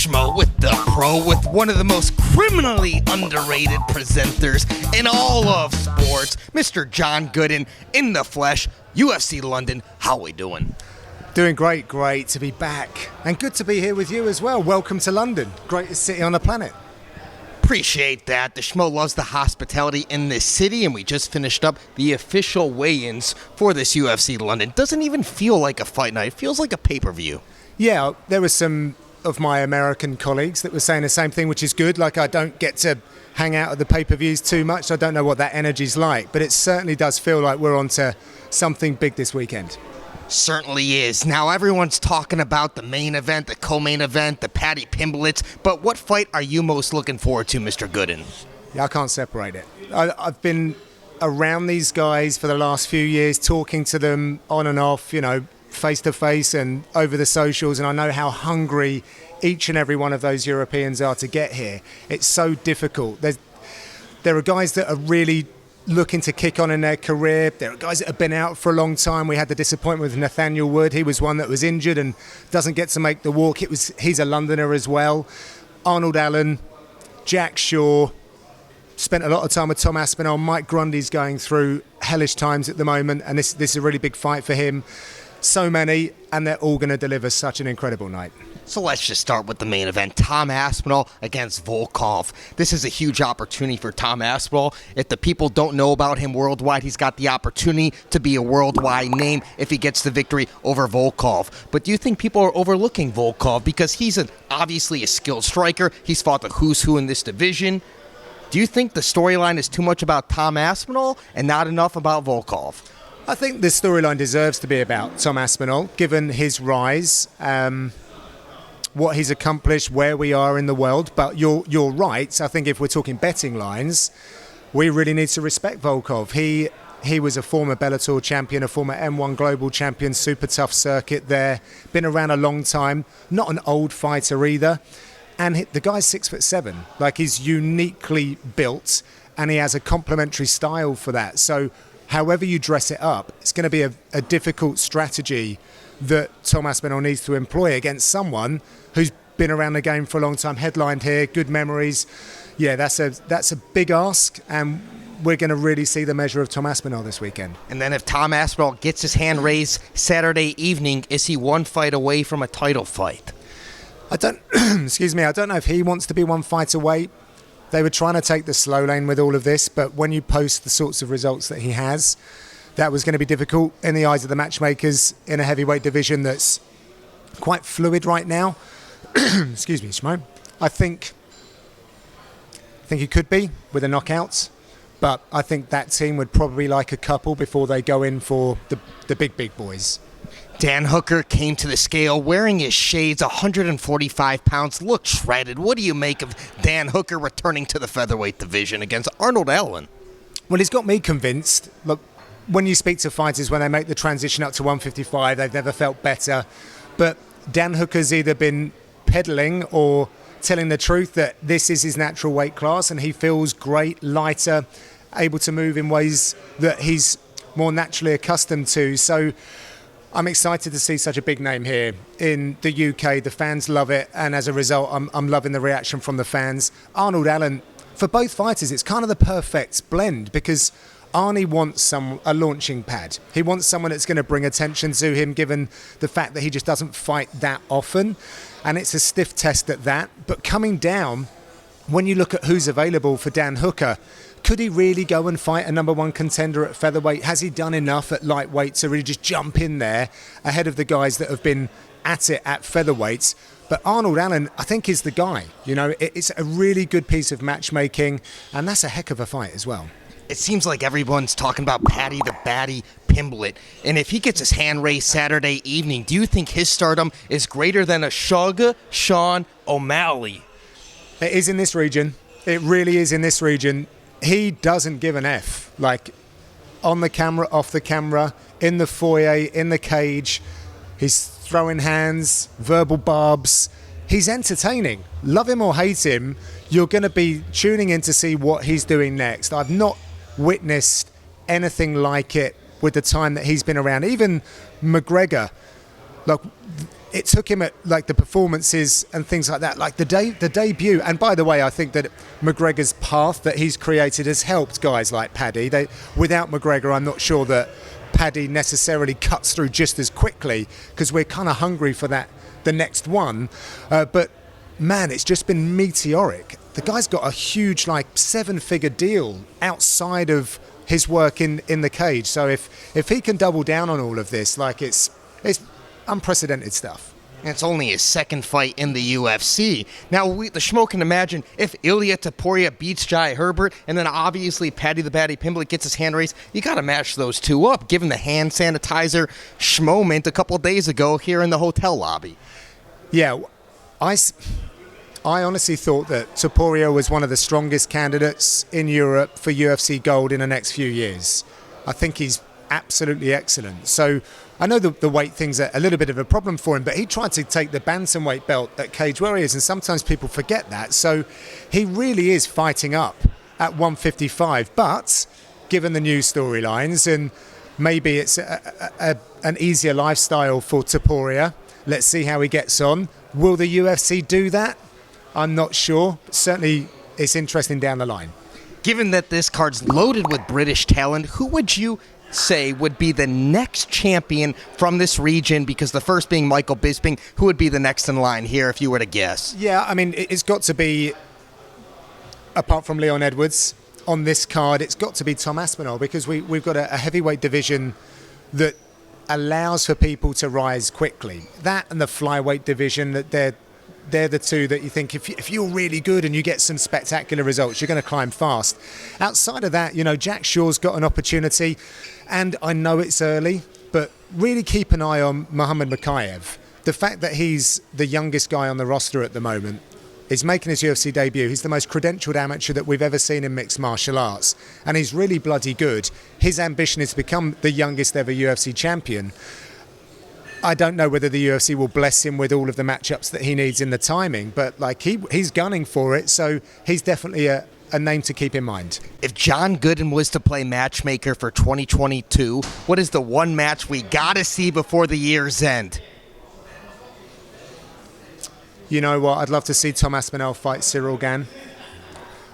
Schmo with the Pro, with one of the most criminally underrated presenters in all of sports, Mr. John Gooden in the flesh. UFC London, how we doing? Doing great to be back. And good to be here with you as well. Welcome to London. Greatest city on the planet. Appreciate that. The Schmo loves the hospitality in this city, and we just finished up the official weigh-ins for this UFC London. Doesn't even feel like a fight night. It feels like a pay-per-view. Yeah, there were some of my American colleagues that were saying the same thing, which is good. Like, I don't get to hang out at the pay-per-views too much, so I don't know what that energy's like. But it certainly does feel like we're on to something big this weekend. Certainly is. Now everyone's talking about the main event, the co-main event, the Paddy Pimblett, but what fight are you most looking forward to, Mr. Gooden? Yeah, I can't separate it. I've been around these guys for the last few years, talking to them on and off, face to face and over the socials, and I know how hungry each and every one of those Europeans are to get here. It's so difficult. There are guys that are really looking to kick on in their career. There are guys that have been out for a long time. We had the disappointment with Nathaniel Wood. He was one that was injured and doesn't get to make the walk. He's a Londoner as well. Arnold Allen, Jack Shaw, spent a lot of time with Tom Aspinall. Mike Grundy's going through hellish times at the moment, and this is a really big fight for him. So many, and they're all going to deliver such an incredible night. So let's just start with the main event. Tom Aspinall against Volkov. This is a huge opportunity for Tom Aspinall. If the people don't know about him worldwide, he's got the opportunity to be a worldwide name if he gets the victory over Volkov. But do you think people are overlooking Volkov because he's obviously a skilled striker? He's fought the who's who in this division. Do you think the storyline is too much about Tom Aspinall and not enough about Volkov? I think the storyline deserves to be about Tom Aspinall, given his rise, what he's accomplished, where we are in the world. But you're right. I think if we're talking betting lines, we really need to respect Volkov. He was a former Bellator champion, a former M1 Global champion, super tough circuit there. Been around a long time. Not an old fighter either. And the guy's 6'7". Like, he's uniquely built, and he has a complementary style for that. So however you dress it up, it's going to be a difficult strategy that Tom Aspinall needs to employ against someone who's been around the game for a long time, headlined here, good memories. Yeah, that's a big ask, and we're going to really see the measure of Tom Aspinall this weekend. And then if Tom Aspinall gets his hand raised Saturday evening, is he one fight away from a title fight? I don't know if he wants to be one fight away. They were trying to take the slow lane with all of this, but when you post the sorts of results that he has, that was going to be difficult in the eyes of the matchmakers in a heavyweight division that's quite fluid right now. Excuse me, Schmo. I think he could be with a knockout, but I think that team would probably like a couple before they go in for the big boys. Dan Hooker came to the scale wearing his shades, 145 pounds, looked shredded. What do you make of Dan Hooker returning to the featherweight division against Arnold Allen? Well, he's got me convinced. Look, when you speak to fighters when they make the transition up to 155, they've never felt better. But Dan Hooker's either been peddling or telling the truth that this is his natural weight class, and he feels great, lighter, able to move in ways that he's more naturally accustomed to. So I'm excited to see such a big name here in the UK. The fans love it, and as a result, I'm loving the reaction from the fans. Arnold Allen, for both fighters, it's kind of the perfect blend because Arnie wants a launching pad. He wants someone that's going to bring attention to him, given the fact that he just doesn't fight that often, and it's a stiff test at that. But coming down, when you look at who's available for Dan Hooker, could he really go and fight a number one contender at featherweight? Has he done enough at lightweight to really just jump in there ahead of the guys that have been at it at featherweight? But Arnold Allen, I think, is the guy. It's a really good piece of matchmaking, and that's a heck of a fight as well. It seems like everyone's talking about Paddy the Baddy Pimblett, and if he gets his hand raised Saturday evening, do you think his stardom is greater than a Sean O'Malley? It is in this region. It really is in this region. He doesn't give an F. Like, on the camera, off the camera, in the foyer, in the cage, he's throwing hands, verbal barbs. He's entertaining. Love him or hate him, you're going to be tuning in to see what he's doing next. I've not witnessed anything like it with the time that he's been around. Even McGregor, look, it took him at like the performances and things like that, like the debut. And by the way, I think that McGregor's path that he's created has helped guys like Paddy. Without McGregor, I'm not sure that Paddy necessarily cuts through just as quickly, because we're kind of hungry for the next one. But man, it's just been meteoric. The guy's got a huge, like, 7-figure deal outside of his work in the cage. So if he can double down on all of this, like, it's unprecedented stuff. And it's only his second fight in the UFC. Now, the Schmo can imagine if Ilia Topuria beats Jai Herbert, and then obviously Paddy Pimblett gets his hand raised, you got to match those two up, given the hand sanitizer Schmo meant a couple days ago here in the hotel lobby. Yeah, I honestly thought that Topuria was one of the strongest candidates in Europe for UFC Gold in the next few years. I think he's absolutely excellent. So I know the weight thing's a little bit of a problem for him, but he tried to take the bantamweight belt at Cage Warriors, and sometimes people forget that. So he really is fighting up at 155. But given the new storylines, and maybe it's an easier lifestyle for Topuria, let's see how he gets on. Will the UFC do that? I'm not sure. Certainly, it's interesting down the line. Given that this card's loaded with British talent, who would you say would be the next champion from this region? Because the first being Michael Bisping, who would be the next in line here if you were to guess? Yeah, I mean, it's got to be, apart from Leon Edwards, on this card, it's got to be Tom Aspinall, because we've got a heavyweight division that allows for people to rise quickly. That and the flyweight division, that they're the two that you think if you're really good and you get some spectacular results, you're going to climb fast. Outside of that, you know, Jack Shaw's got an opportunity, and I know it's early, but really keep an eye on Muhammad Mokaev. The fact that he's the youngest guy on the roster at the moment, is making his UFC debut. He's the most credentialed amateur that we've ever seen in mixed martial arts, and he's really bloody good. His ambition is to become the youngest ever UFC champion. I don't know whether the UFC will bless him with all of the matchups that he needs in the timing, but like he's gunning for it, so he's definitely a name to keep in mind. If John Gooden was to play matchmaker for 2022, what is the one match we gotta see before the year's end? You know what? I'd love to see Tom Aspinall fight Cyril Gane.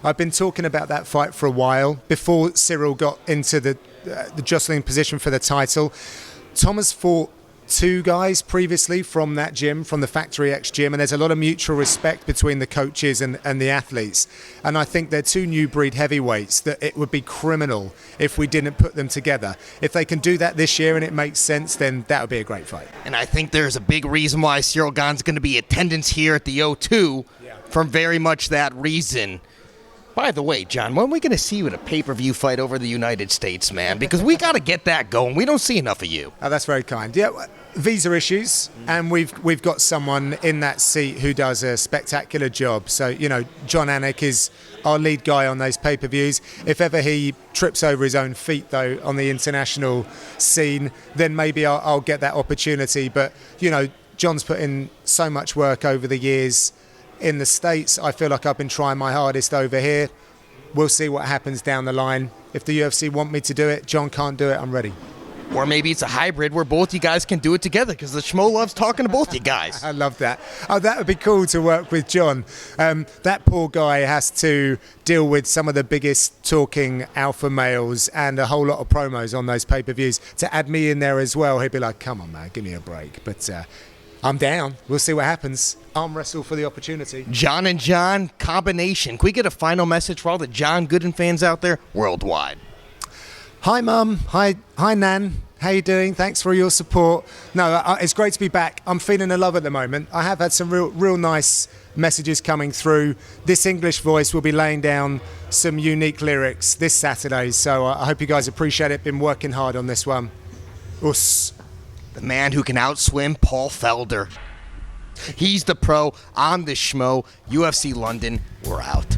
I've been talking about that fight for a while, before Cyril got into the jostling position for the title. Tom has fought two guys previously from that gym, from the Factory X gym, and there's a lot of mutual respect between the coaches and the athletes. And I think they're two new breed heavyweights that it would be criminal if we didn't put them together. If they can do that this year and it makes sense, then that would be a great fight. And I think there's a big reason why Cyril Gane's going to be attendance here at the O2 from very much that reason. By the way, John, when are we going to see you in a pay-per-view fight over the United States, man? Because we got to get that going. We don't see enough of you. Oh, that's very kind. Yeah, visa issues, and we've got someone in that seat who does a spectacular job. So, you know, John Anik is our lead guy on those pay-per-views. If ever he trips over his own feet, though, on the international scene, then maybe I'll get that opportunity. But, you know, John's put in so much work over the years in the States. I feel like I've been trying my hardest over here. We'll see what happens down the line. If the UFC want me to do it, John can't do it, I'm ready. Or maybe it's a hybrid where both you guys can do it together, because the Schmo loves talking to both you guys. I love that. Oh, that would be cool to work with John. That poor guy has to deal with some of the biggest talking alpha males and a whole lot of promos on those pay-per-views. To add me in there as well, he'd be like, come on, man, give me a break. But I'm down. We'll see what happens. Arm wrestle for the opportunity. John and John combination. Can we get a final message for all the John Gooden fans out there worldwide? Hi, Mum. Hi, Nan. How you doing? Thanks for your support. No, it's great to be back. I'm feeling the love at the moment. I have had some real nice messages coming through. This English voice will be laying down some unique lyrics this Saturday, so I hope you guys appreciate it. Been working hard on this one. Us. The man who can outswim Paul Felder. He's the pro. I'm the Schmo. UFC London. We're out.